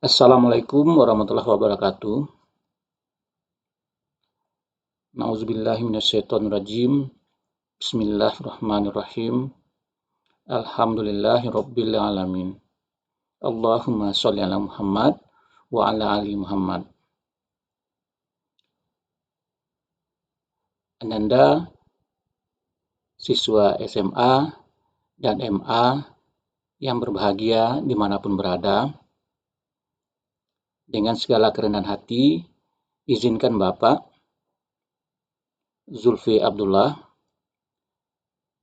Assalamualaikum warahmatullahi wabarakatuh. Nauzubillahi minasyaitonirrajim. Bismillahirrahmanirrahim. Alhamdulillahi rabbil alamin. Allahumma sholli ala Muhammad wa ala ali Muhammad. Ananda siswa SMA dan MA yang berbahagia dimanapun berada, dengan segala kerendahan hati, izinkan Bapak Zulfi Abdullah,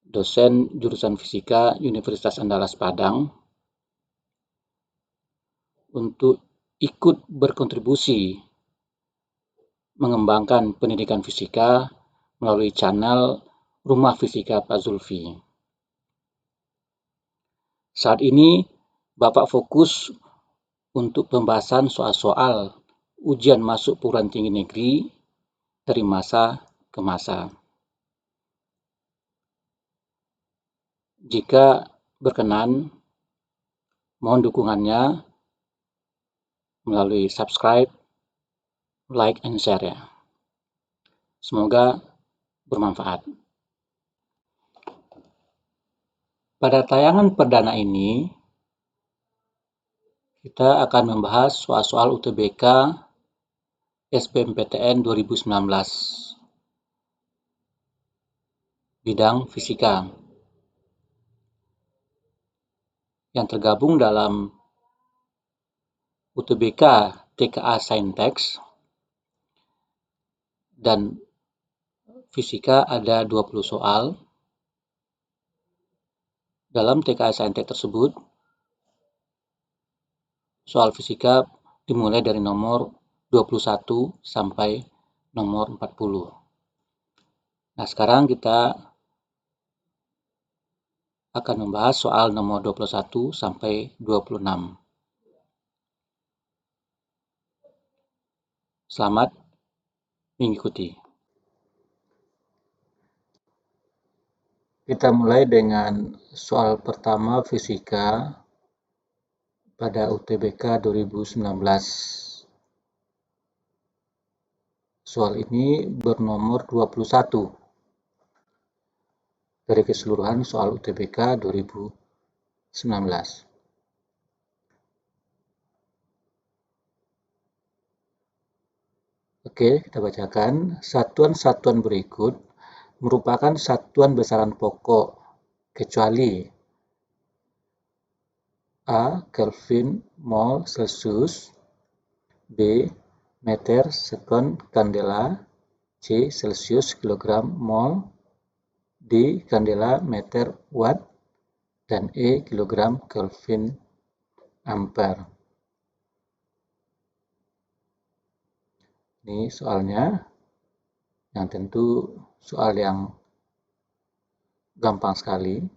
dosen jurusan Fisika Universitas Andalas Padang, untuk ikut berkontribusi mengembangkan pendidikan fisika melalui channel Rumah Fisika Pak Zulfi. Saat ini, Bapak fokus untuk pembahasan soal-soal ujian masuk perguruan tinggi negeri dari masa ke masa. Jika berkenan, mohon dukungannya melalui subscribe, like, and share ya. Semoga bermanfaat. Pada tayangan perdana ini, kita akan membahas soal-soal UTBK SBMPTN 2019 bidang fisika yang tergabung dalam UTBK TKA Saintex, dan fisika ada 20 soal. Dalam TKA Saintex tersebut, soal fisika dimulai dari nomor 21 sampai nomor 40. Nah, sekarang kita akan membahas soal nomor 21 sampai 26. Selamat mengikuti. Kita mulai dengan soal pertama fisika pada UTBK 2019. Soal ini bernomor 21 dari keseluruhan soal UTBK 2019. Oke, kita bacakan. Satuan-satuan berikut merupakan satuan besaran pokok kecuali A. Kelvin, mol, Celsius, B. meter, sekon, kandela, C. Celsius, kilogram, mol, D. kandela, meter, watt, dan E. kilogram, Kelvin, ampere. Ini soalnya, yang tentu soal yang gampang sekali.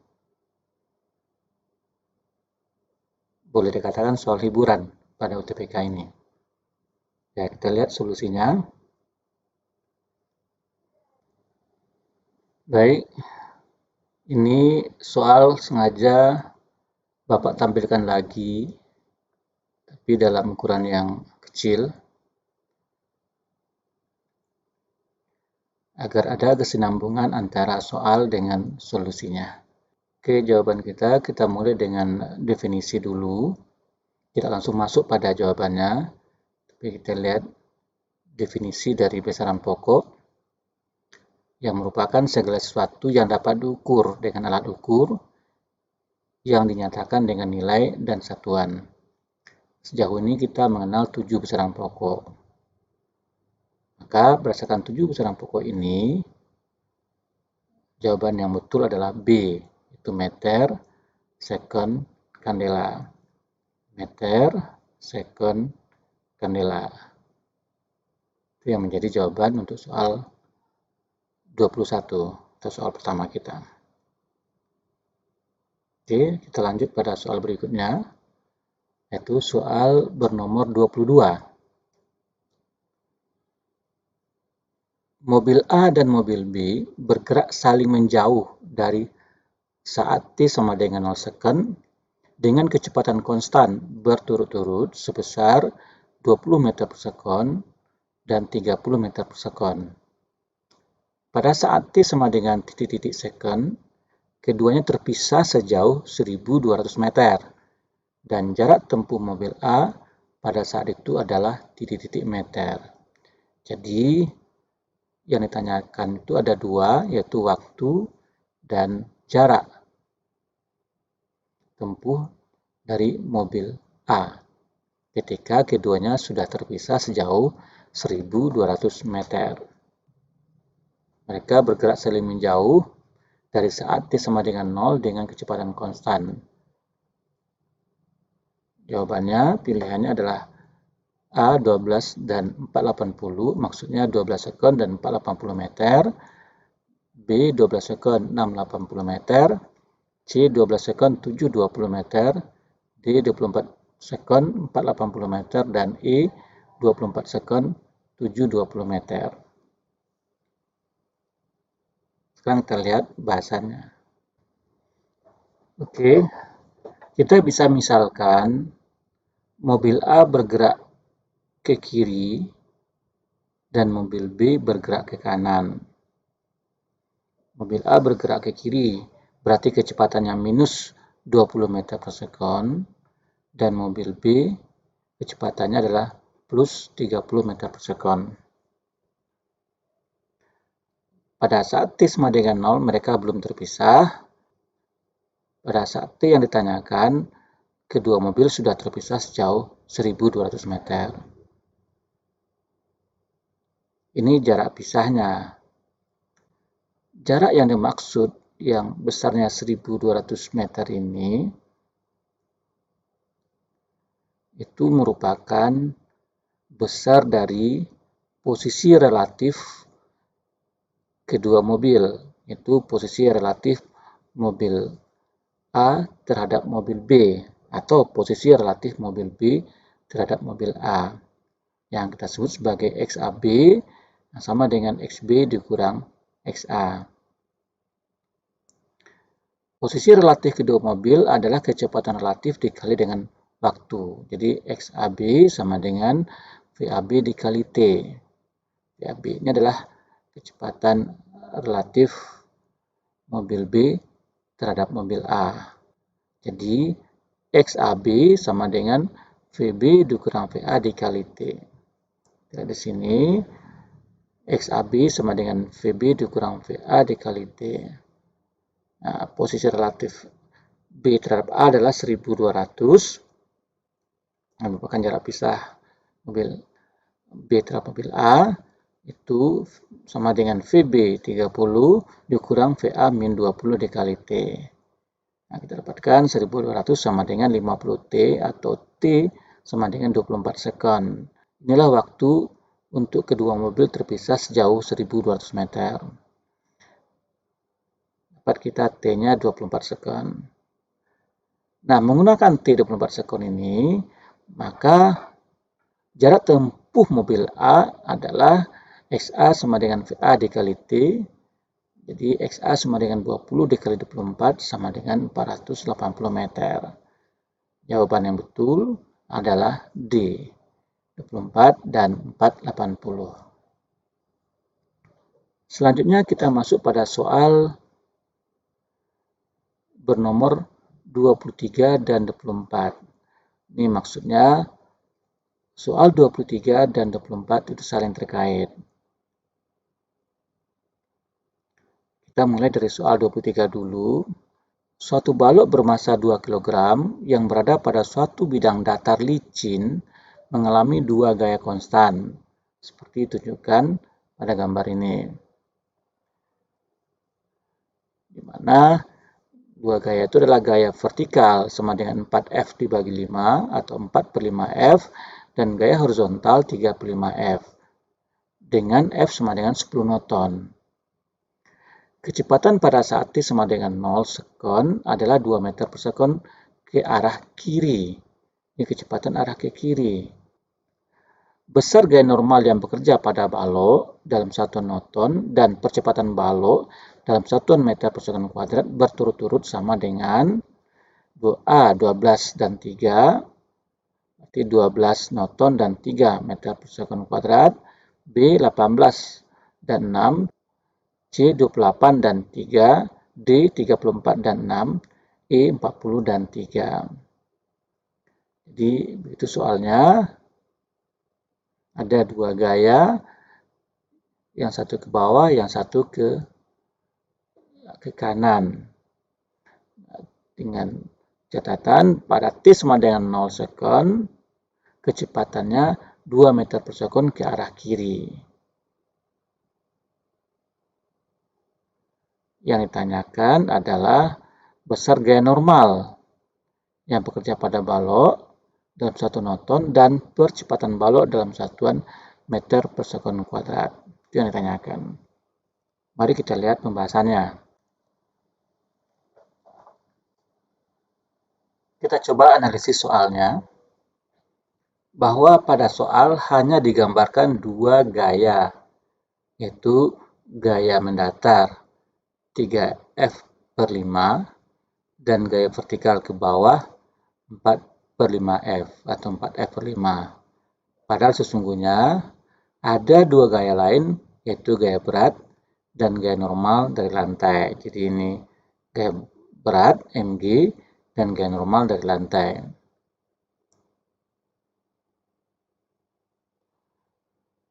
Boleh dikatakan soal hiburan pada UTBK ini. Ya, kita lihat solusinya. Baik, ini soal sengaja Bapak tampilkan lagi, tapi dalam ukuran yang kecil, agar ada kesinambungan antara soal dengan solusinya. Oke, jawaban kita mulai dengan definisi dulu. Kita langsung masuk pada jawabannya. Tapi kita lihat definisi dari besaran pokok, yang merupakan segala sesuatu yang dapat diukur dengan alat ukur yang dinyatakan dengan nilai dan satuan. Sejauh ini kita mengenal 7 besaran pokok. Maka berdasarkan 7 besaran pokok ini, jawaban yang betul adalah B, itu meter, sekon, kandela. Meter, sekon, kandela. Itu yang menjadi jawaban untuk soal 21, atau soal pertama kita. Oke, kita lanjut pada soal berikutnya, yaitu soal bernomor 22. Mobil A dan mobil B bergerak saling menjauh dari saat T sama dengan 0 second dengan kecepatan konstan berturut-turut sebesar 20 meter per sekon dan 30 meter per sekon. Pada saat T sama dengan titik-titik second, keduanya terpisah sejauh 1200 meter dan jarak tempuh mobil A pada saat itu adalah titik-titik meter. Jadi yang ditanyakan itu ada dua, yaitu waktu dan jarak tempuh dari mobil A ketika keduanya sudah terpisah sejauh 1200 meter. Mereka bergerak saling menjauh dari saat T sama dengan 0 dengan kecepatan konstan. Jawabannya, pilihannya adalah A 12 dan 480, maksudnya 12 sekon dan 480 meter. B 12 sekon 680 meter. C 12 sekon 720 meter. D 24 sekon 480 meter dan E 24 sekon 720 meter. Sekarang kita lihat bahasannya. Oke, kita bisa misalkan mobil A bergerak ke kiri dan mobil B bergerak ke kanan. Mobil A bergerak ke kiri, berarti kecepatannya minus 20 meter per sekon, dan mobil B kecepatannya adalah plus 30 meter per sekon. Pada saat T sama dengan 0, mereka belum terpisah. Pada saat T yang ditanyakan, kedua mobil sudah terpisah sejauh 1200 meter. Ini jarak pisahnya. Jarak yang dimaksud yang besarnya 1200 meter ini itu merupakan besar dari posisi relatif kedua mobil, yaitu posisi relatif mobil A terhadap mobil B atau posisi relatif mobil B terhadap mobil A yang kita sebut sebagai XAB yang sama dengan XB dikurang XA. Posisi relatif kedua mobil adalah kecepatan relatif dikali dengan waktu. Jadi XAB sama dengan VAB dikali T. VAB ini adalah kecepatan relatif mobil B terhadap mobil A. Jadi XAB sama dengan VB dikurang VA dikali T. Lihat di sini XAB sama dengan VB dikurang VA dikali T. Nah, posisi relatif B terhadap A adalah 1200. Yang merupakan jarak pisah mobil B terhadap mobil A itu sama dengan VB 30 dikurang VA min 20 dikali T. Nah, kita dapatkan 1200 sama dengan 50 T atau T sama dengan 24 sekon. Inilah waktu untuk kedua mobil terpisah sejauh 1200 meter. Dapat kita T-nya 24 sekon. Nah, menggunakan T 24 sekon ini, maka jarak tempuh mobil A adalah XA sama dengan VA dikali T. Jadi XA sama dengan 20 dikali 24 sama dengan 480 meter. Jawaban yang betul adalah D, 24 dan 480. Selanjutnya kita masuk pada soal bernomor 23 dan 24. Ini maksudnya soal 23 dan 24 itu saling terkait. Kita mulai dari soal 23 dulu. Suatu balok bermasa 2 kg yang berada pada suatu bidang datar licin mengalami dua gaya konstan, seperti ditunjukkan pada gambar ini. Di mana dua gaya itu adalah gaya vertikal sama dengan 4F dibagi 5 atau 4 per 5F dan gaya horizontal 35F dengan F sama dengan 10 Newton. Kecepatan pada saat T sama dengan 0 sekon adalah 2 meter per sekon ke arah kiri. Ini kecepatan arah ke kiri. Besar gaya normal yang bekerja pada balok dalam satuan Newton dan percepatan balok dalam satuan meter per sekon kuadrat berturut-turut sama dengan A 12 dan 3, berarti 12 Newton dan 3 meter per sekon kuadrat. B 18 dan 6, C 28 dan 3, D 34 dan 6, E 40 dan 3. Jadi begitu soalnya, ada dua gaya, yang satu ke bawah, yang satu ke kanan. Dengan catatan pada T sama dengan 0 sekon, kecepatannya 2 meter per sekon ke arah kiri. Yang ditanyakan adalah besar gaya normal yang bekerja pada balok dalam 1 Newton dan percepatan balok dalam satuan meter per sekon kuadrat. Itu yang ditanyakan. Mari kita lihat pembahasannya. Kita coba analisis soalnya, bahwa pada soal hanya digambarkan dua gaya, yaitu gaya mendatar 3F/5 dan gaya vertikal ke bawah 4/5F atau 4F/5. Padahal sesungguhnya ada dua gaya lain, yaitu gaya berat dan gaya normal dari lantai. Jadi ini gaya berat mg dan gaya normal dari lantai.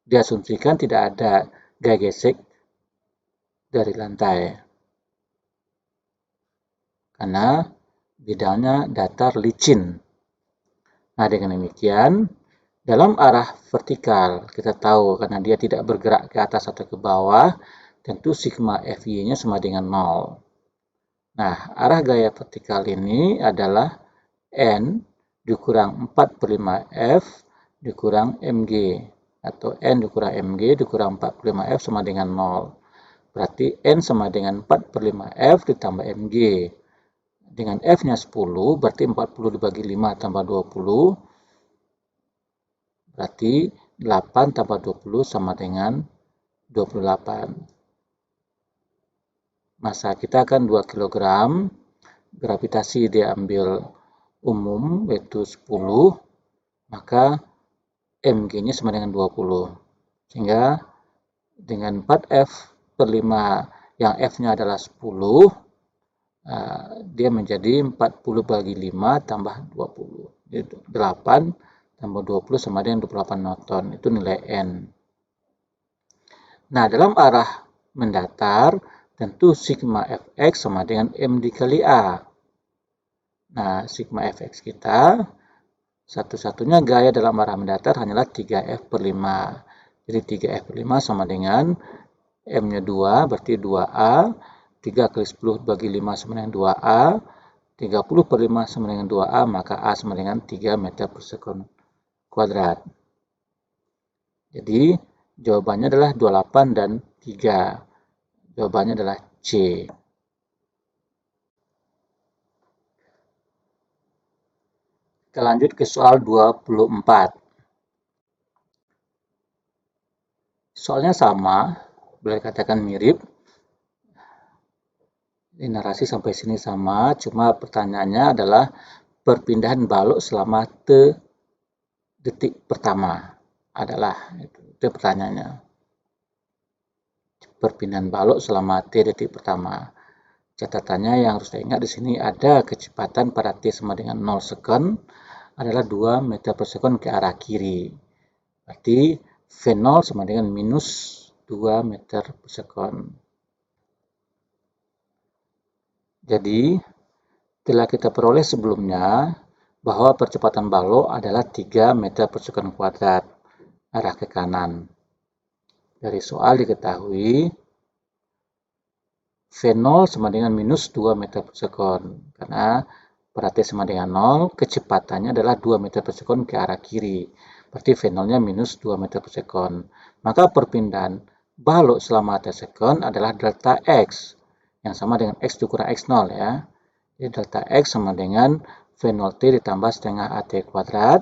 Diasumsikan tidak ada gaya gesek dari lantai karena bidangnya datar licin. Nah, dengan demikian, dalam arah vertikal kita tahu karena dia tidak bergerak ke atas atau ke bawah, tentu sigma Fy-nya sama dengan 0. Nah, arah gaya vertikal ini adalah N dikurang 4/5F dikurang Mg, atau N dikurang Mg dikurang 4/5F sama dengan 0. Berarti N sama dengan 4/5F ditambah Mg. Dengan F-nya 10, berarti 40 dibagi 5 tambah 20, berarti 8 tambah 20 sama dengan 28. Massa kita kan 2 kg, gravitasi diambil umum yaitu 10, maka Mg-nya sama dengan 20. Sehingga dengan 4F/5 yang F-nya adalah 10, dia menjadi 40 bagi 5 tambah 20. Jadi 8 tambah 20 sama dengan 28 Newton. Itu nilai N. Nah, dalam arah mendatar, tentu sigma Fx sama dengan M dikali A. Nah, sigma Fx kita, satu-satunya gaya dalam arah mendatar hanyalah 3F/5. Jadi 3F/5 sama dengan M-nya 2, berarti 2A. 3 kali 10 bagi 5 sama dengan 2A, 30/5 sama dengan 2A, maka A sama dengan 3 meter per sekon kuadrat. Jadi, jawabannya adalah 28 dan 3. Jawabannya adalah C. Kita lanjut ke soal 24. Soalnya sama, boleh katakan mirip. Narasi sampai sini sama, cuma pertanyaannya adalah perpindahan balok selama T detik pertama adalah itu pertanyaannya. Perpindahan balok selama T detik pertama. Catatannya yang harus diingat di sini ada kecepatan pada T sama dengan 0 sekon adalah 2 meter per sekon ke arah kiri. Berarti V0 sama dengan minus 2 meter per sekon. Jadi, telah kita peroleh sebelumnya bahwa percepatan balok adalah 3 meter per sekon kuadrat arah ke kanan. Dari soal diketahui V0 sama dengan minus 2 meter per sekon. Karena pada T sama dengan 0, kecepatannya adalah 2 meter per sekon ke arah kiri. Berarti V0-nya minus 2 meter per sekon. Maka perpindahan balok selama T sekon adalah delta X, yang sama dengan X dikurang X0 ya. Jadi delta X sama dengan V0T ditambah setengah AT kuadrat,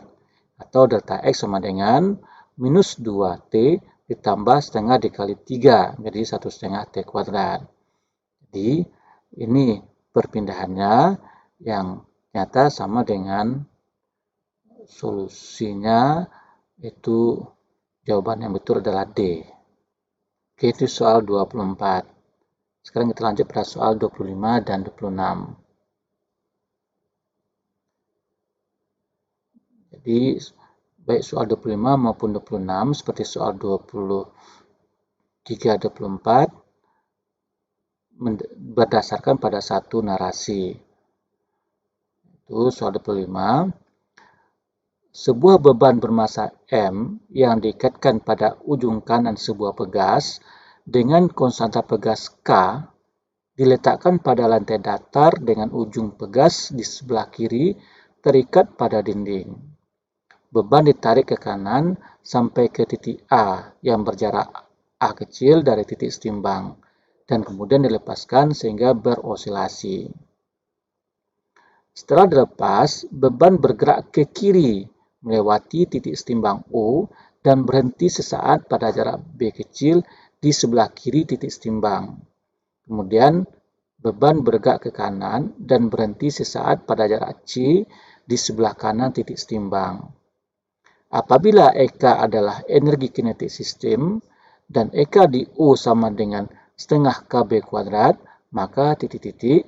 atau delta X sama dengan minus 2T ditambah setengah dikali 3, jadi 1/2 T kuadrat. Jadi ini perpindahannya yang ternyata sama dengan solusinya, itu jawaban yang betul adalah D. Oke, itu soal 24. Sekarang kita lanjut pada soal 25 dan 26. Jadi, baik soal 25 maupun 26, seperti soal 23, 24, berdasarkan pada satu narasi. Itu soal 25. Sebuah beban bermassa M yang diikatkan pada ujung kanan sebuah pegas dengan konstanta pegas K diletakkan pada lantai datar dengan ujung pegas di sebelah kiri terikat pada dinding. Beban ditarik ke kanan sampai ke titik A yang berjarak A kecil dari titik setimbang dan kemudian dilepaskan sehingga berosilasi. Setelah dilepas, beban bergerak ke kiri melewati titik setimbang O dan berhenti sesaat pada jarak B kecil di sebelah kiri titik setimbang. Kemudian beban bergerak ke kanan dan berhenti sesaat pada jarak C di sebelah kanan titik setimbang. Apabila Eka adalah energi kinetik sistem dan Eka di O sama dengan setengah KB kuadrat, maka titik-titik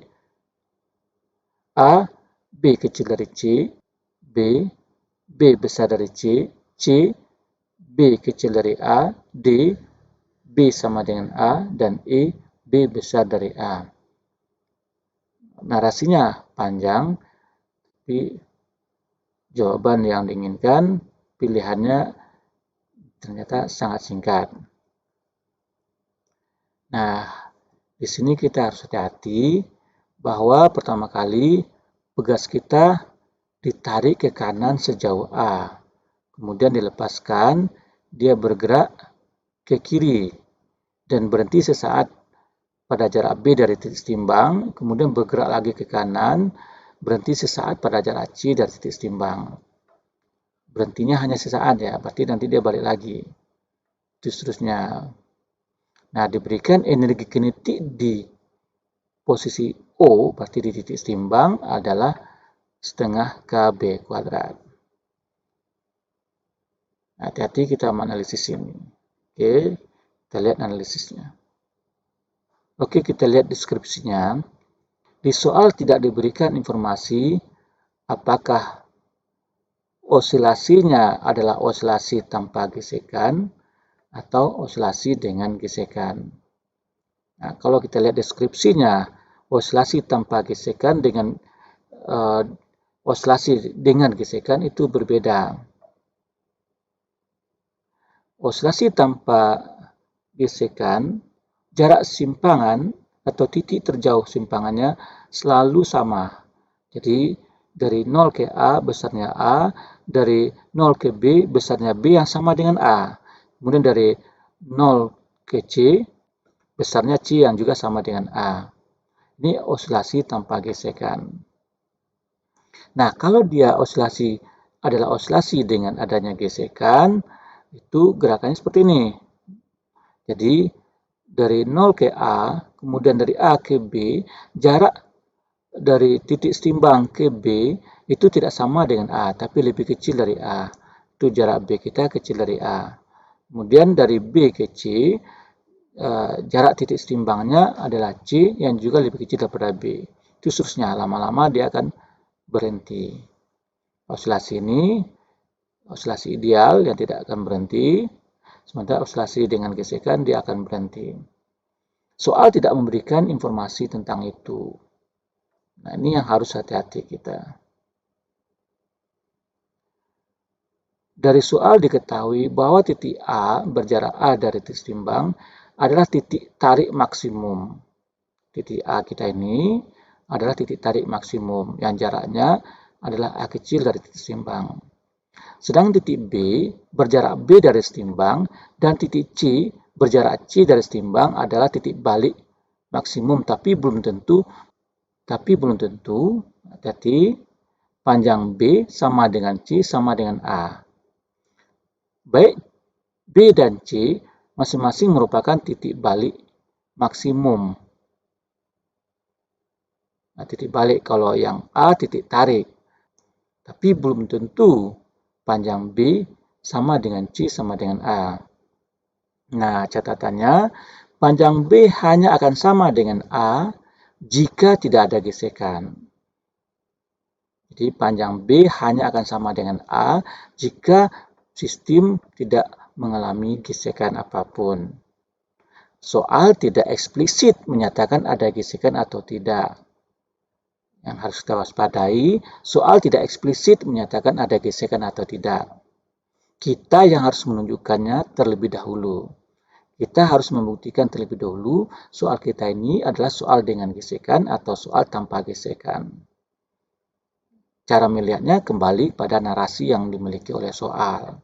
A, B kecil dari C, B besar dari C, B kecil dari A, D, B sama dengan A, dan E, B besar dari A. Narasinya panjang, tapi jawaban yang diinginkan pilihannya ternyata sangat singkat. Nah, di sini kita harus hati-hati bahwa pertama kali pegas kita ditarik ke kanan sejauh A, kemudian dilepaskan, dia bergerak ke kiri dan berhenti sesaat pada jarak B dari titik setimbang, kemudian bergerak lagi ke kanan, berhenti sesaat pada jarak C dari titik setimbang. Berhentinya hanya sesaat ya, berarti nanti dia balik lagi. Itu seterusnya. Nah, diberikan energi kinetik di posisi O, berarti di titik setimbang, adalah setengah KB kuadrat. Hati-hati kita menganalisis ini. Oke, kita lihat analisisnya. Oke, kita lihat deskripsinya. Di soal tidak diberikan informasi apakah osilasinya adalah osilasi tanpa gesekan atau osilasi dengan gesekan. Nah, kalau kita lihat deskripsinya, osilasi tanpa gesekan dengan osilasi dengan gesekan itu berbeda. Osilasi tanpa gesekan, jarak simpangan atau titik terjauh simpangannya selalu sama. Jadi dari 0 ke A besarnya A, dari 0 ke B besarnya B yang sama dengan A. Kemudian dari 0 ke C besarnya C yang juga sama dengan A. Ini osilasi tanpa gesekan. Nah, kalau dia osilasi adalah osilasi dengan adanya gesekan, itu gerakannya seperti ini. Jadi dari 0 ke A, kemudian dari A ke B, jarak dari titik setimbang ke B itu tidak sama dengan A, tapi lebih kecil dari A. Itu jarak B kita kecil dari A. Kemudian dari B ke C, jarak titik setimbangnya adalah C yang juga lebih kecil daripada B. Itu seterusnya, lama-lama dia akan berhenti. Osilasi ini osilasi ideal yang tidak akan berhenti, sementara osilasi dengan gesekan dia akan berhenti. Soal tidak memberikan informasi tentang itu. Nah, ini yang harus hati-hati kita. Dari soal diketahui bahwa titik A berjarak A dari titik setimbang adalah titik tarik maksimum. Titik A kita ini adalah titik tarik maksimum yang jaraknya adalah A kecil dari titik setimbang. Sedang titik B berjarak B dari setimbang dan titik C berjarak C dari setimbang adalah titik balik maksimum, tapi belum tentu hati-hati, panjang B sama dengan C sama dengan A. Baik B dan C masing-masing merupakan titik balik maksimum. Nah, titik balik kalau yang A titik tarik. Tapi belum tentu panjang B sama dengan C sama dengan A. Nah, catatannya, panjang B hanya akan sama dengan A jika tidak ada gesekan. Jadi panjang B hanya akan sama dengan A jika sistem tidak mengalami gesekan apapun. Soal tidak eksplisit menyatakan ada gesekan atau tidak. Yang harus kita waspadai, soal tidak eksplisit menyatakan ada gesekan atau tidak. Kita yang harus menunjukkannya terlebih dahulu. Kita harus membuktikan terlebih dahulu soal kita ini adalah soal dengan gesekan atau soal tanpa gesekan. Cara melihatnya kembali pada narasi yang dimiliki oleh soal.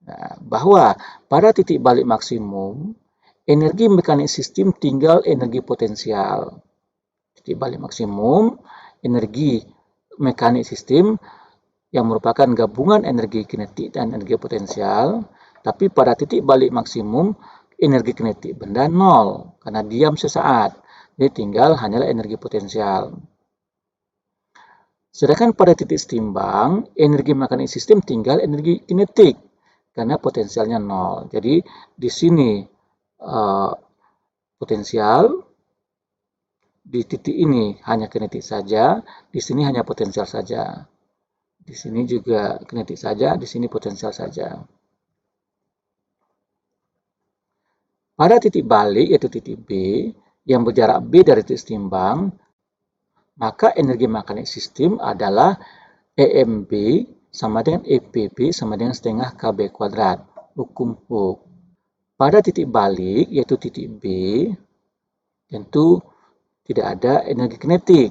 Nah, bahwa pada titik balik maksimum, energi mekanik sistem tinggal energi potensial. Titik balik maksimum, energi mekanik sistem yang merupakan gabungan energi kinetik dan energi potensial, tapi pada titik balik maksimum, energi kinetik benda nol, karena diam sesaat. Jadi tinggal hanyalah energi potensial. Sedangkan pada titik setimbang, energi mekanik sistem tinggal energi kinetik, karena potensialnya nol. Jadi di sini potensial, di titik ini hanya kinetik saja, di sini hanya potensial saja. Di sini juga kinetik saja, di sini potensial saja. Pada titik balik, yaitu titik B, yang berjarak B dari titik setimbang, maka energi mekanik sistem adalah EMB sama dengan EPB sama dengan setengah KB kuadrat, hukum Hooke. Pada titik balik, yaitu titik B, tentu tidak ada energi kinetik.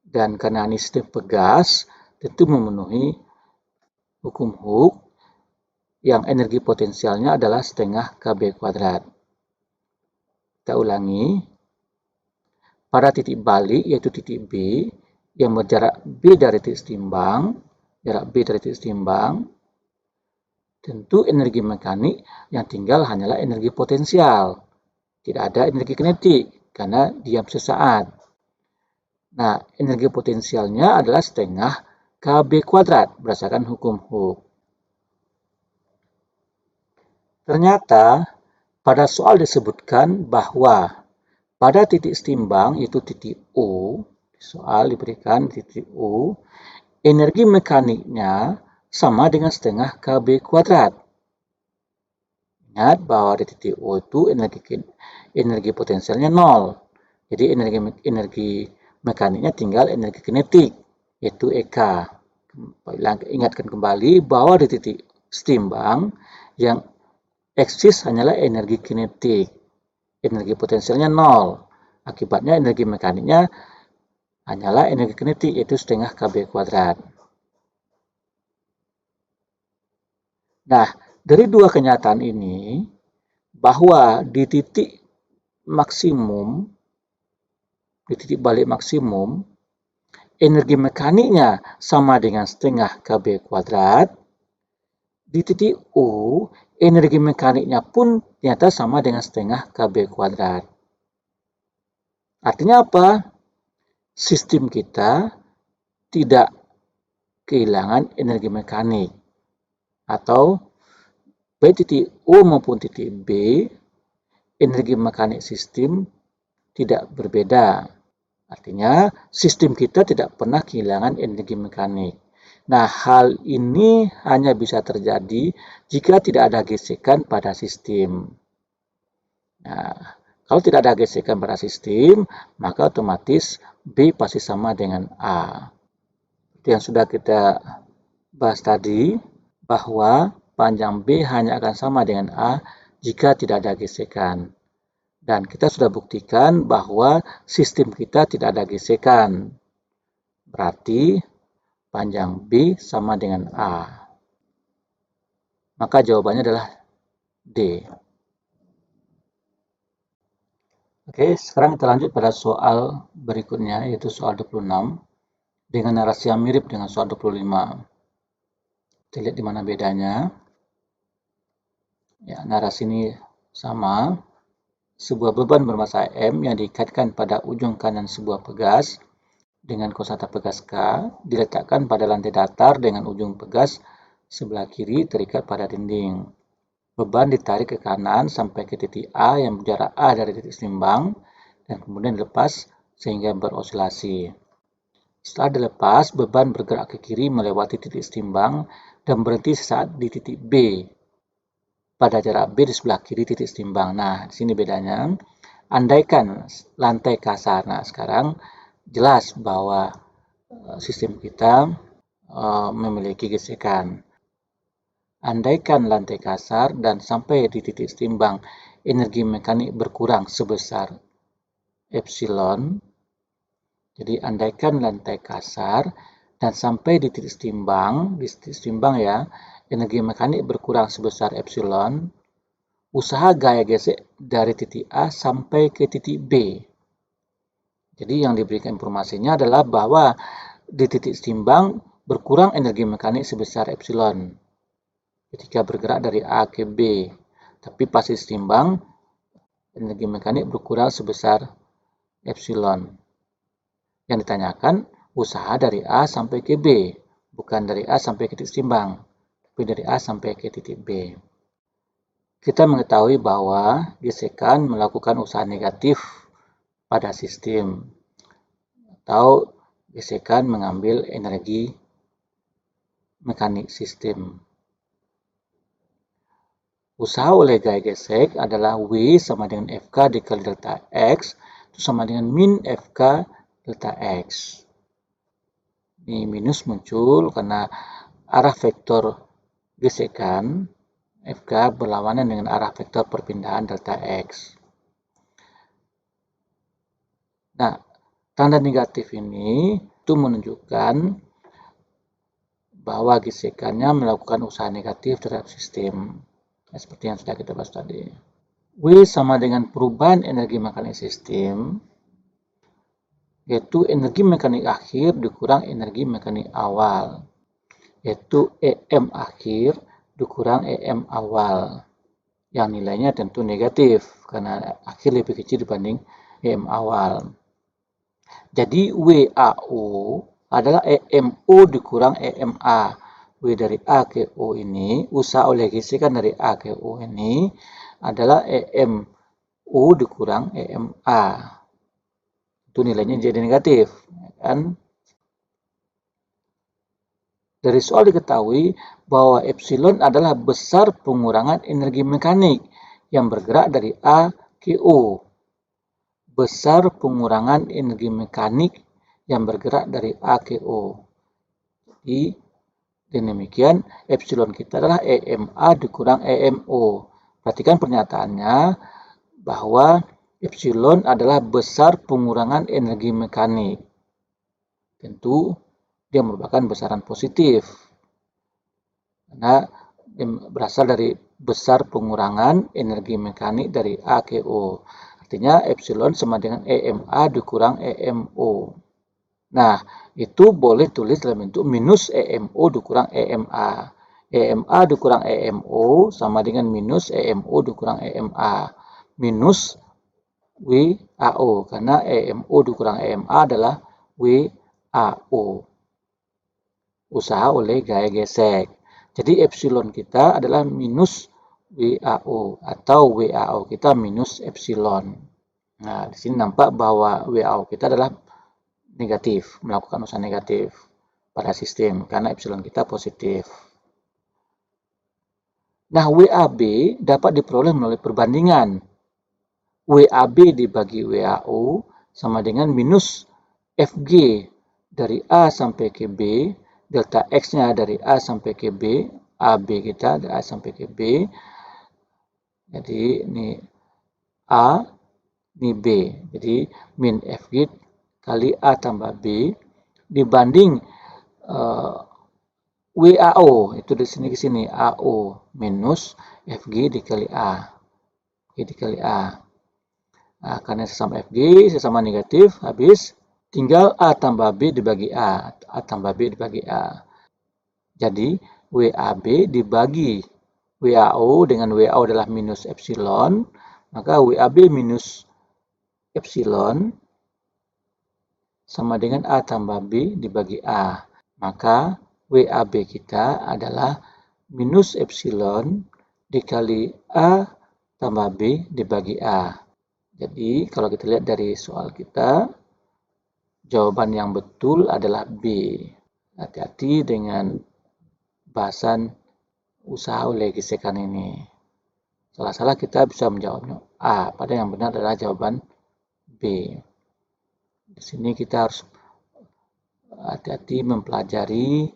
Dan karena ini sistem pegas, tentu memenuhi hukum Hooke yang energi potensialnya adalah setengah KB kuadrat. Kita ulangi. Pada titik balik, yaitu titik B, yang berjarak B dari titik setimbang, jarak B dari titik setimbang, tentu energi mekanik yang tinggal hanyalah energi potensial. Tidak ada energi kinetik, karena diam sesaat. Nah, energi potensialnya adalah setengah KB kuadrat berdasarkan hukum Hooke. Ternyata pada soal disebutkan bahwa pada titik setimbang, yaitu titik O, soal diberikan titik O, energi mekaniknya sama dengan setengah KB kuadrat. Ingat bahwa di titik O itu energi potensialnya nol. Jadi energi mekaniknya tinggal energi kinetik, yaitu EK. Ingatkan kembali bahwa di titik setimbang yang eksis hanyalah energi kinetik. Energi potensialnya nol. Akibatnya energi mekaniknya hanyalah energi kinetik, yaitu setengah KB kuadrat. Nah, dari dua kenyataan ini, bahwa di titik maksimum, di titik balik maksimum, energi mekaniknya sama dengan setengah KB kuadrat. Di titik O, energi mekaniknya pun ternyata sama dengan setengah KB kuadrat. Artinya apa? Sistem kita tidak kehilangan energi mekanik. Atau baik titik O maupun titik B, energi mekanik sistem tidak berbeda. Artinya, sistem kita tidak pernah kehilangan energi mekanik. Nah, hal ini hanya bisa terjadi jika tidak ada gesekan pada sistem. Nah, kalau tidak ada gesekan pada sistem, maka otomatis B pasti sama dengan A. Itu yang sudah kita bahas tadi, bahwa panjang B hanya akan sama dengan A jika tidak ada gesekan. Dan kita sudah buktikan bahwa sistem kita tidak ada gesekan. Berarti panjang B sama dengan A. Maka jawabannya adalah D. Oke, sekarang kita lanjut pada soal berikutnya, yaitu soal 26. Dengan narasi yang mirip dengan soal 25. Kita lihat di mana bedanya. Ya, narasi ini sama. Sebuah beban bermassa M yang diikatkan pada ujung kanan sebuah pegas dengan kosata pegas K diletakkan pada lantai datar dengan ujung pegas sebelah kiri terikat pada dinding. Beban ditarik ke kanan sampai ke titik A yang berjarak A dari titik seimbang dan kemudian dilepas sehingga berosilasi. Setelah dilepas, beban bergerak ke kiri melewati titik seimbang dan berhenti sesaat di titik B pada jarak B di sebelah kiri titik seimbang. Nah, di sini bedanya. Andaikan lantai kasar. Nah, sekarang jelas bahwa sistem kita memiliki gesekan. Andaikan lantai kasar dan sampai di titik seimbang energi mekanik berkurang sebesar epsilon. Jadi andaikan lantai kasar dan sampai di titik seimbang ya, energi mekanik berkurang sebesar epsilon, usaha gaya gesek dari titik A sampai ke titik B. Jadi yang diberikan informasinya adalah bahwa di titik seimbang berkurang energi mekanik sebesar epsilon ketika bergerak dari A ke B. Tapi pas di seimbang, energi mekanik berkurang sebesar epsilon. Yang ditanyakan usaha dari A sampai ke B, bukan dari A sampai ke titik seimbang, tapi dari A sampai ke titik B. Kita mengetahui bahwa gesekan melakukan usaha negatif pada sistem, atau gesekan mengambil energi mekanik sistem. Usaha oleh gaya gesek adalah W sama dengan FK dikali delta X, itu sama dengan min FK delta X. Ini minus muncul karena arah vektor gesekan FK berlawanan dengan arah vektor perpindahan delta X. Nah, tanda negatif ini itu menunjukkan bahwa gesekannya melakukan usaha negatif terhadap sistem. Nah, seperti yang sudah kita bahas tadi. W sama dengan perubahan energi mekanik sistem, yaitu energi mekanik akhir dikurang energi mekanik awal, yaitu EM akhir dikurang EM awal, yang nilainya tentu negatif karena akhir lebih kecil dibanding EM awal. Jadi WAO adalah EMO dikurang EMA. W dari A ke O ini, usaha oleh gesekan dari A ke O ini adalah EMO dikurang EMA. Itu nilainya jadi negatif, kan? Dari soal diketahui bahwa epsilon adalah besar pengurangan energi mekanik yang bergerak dari A ke O. Besar pengurangan energi mekanik yang bergerak dari A ke O. Jadi, dengan demikian, epsilon kita adalah EMA dikurang EMO. Perhatikan pernyataannya bahwa epsilon adalah besar pengurangan energi mekanik. Tentu dia merupakan besaran positif karena berasal dari besar pengurangan energi mekanik dari A ke O. Artinya epsilon sama dengan EMA dikurang EMO. Nah, itu boleh tulis dalam bentuk minus EMO dikurang EMA. EMA dikurang EMO sama dengan minus EMO dikurang EMA. Minus WAO, karena EMO dikurang EMA adalah WAO. Usaha oleh gaya gesek. Jadi epsilon kita adalah minus WAO atau WAO kita minus epsilon. Nah, di sini nampak bahwa WAO kita adalah negatif, melakukan usaha negatif pada sistem karena epsilon kita positif. Nah, WAB dapat diperoleh melalui perbandingan. WAB dibagi WAO sama dengan minus FG dari A sampai ke B, delta X-nya dari A sampai ke B, AB kita dari A sampai ke B. Jadi ini A, ini B. Jadi min FG kali A tambah B dibanding WAO, itu di sini ke sini AO minus FG dikali A. G dikali A. Nah, karena sesama FG, sesama negatif, habis tinggal A tambah B dibagi A. A tambah B dibagi A. Jadi, WAB dibagi WAO dengan WAO adalah minus epsilon, maka WAB minus epsilon sama dengan A tambah B dibagi A. Maka WAB kita adalah minus epsilon dikali A tambah B dibagi A. Jadi kalau kita lihat dari soal kita, jawaban yang betul adalah B. Hati-hati dengan bahasan usaha oleh gesekan ini. Salah-salah kita bisa menjawabnya A, padahal yang benar adalah jawaban B. Di sini kita harus hati-hati mempelajari,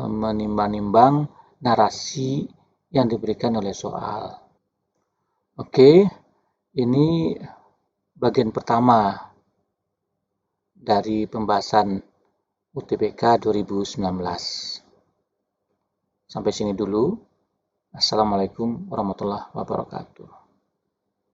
menimbang-nimbang narasi yang diberikan oleh soal. Oke, ini bagian pertama dari pembahasan UTBK 2019. Sampai sini dulu. Assalamualaikum warahmatullahi wabarakatuh.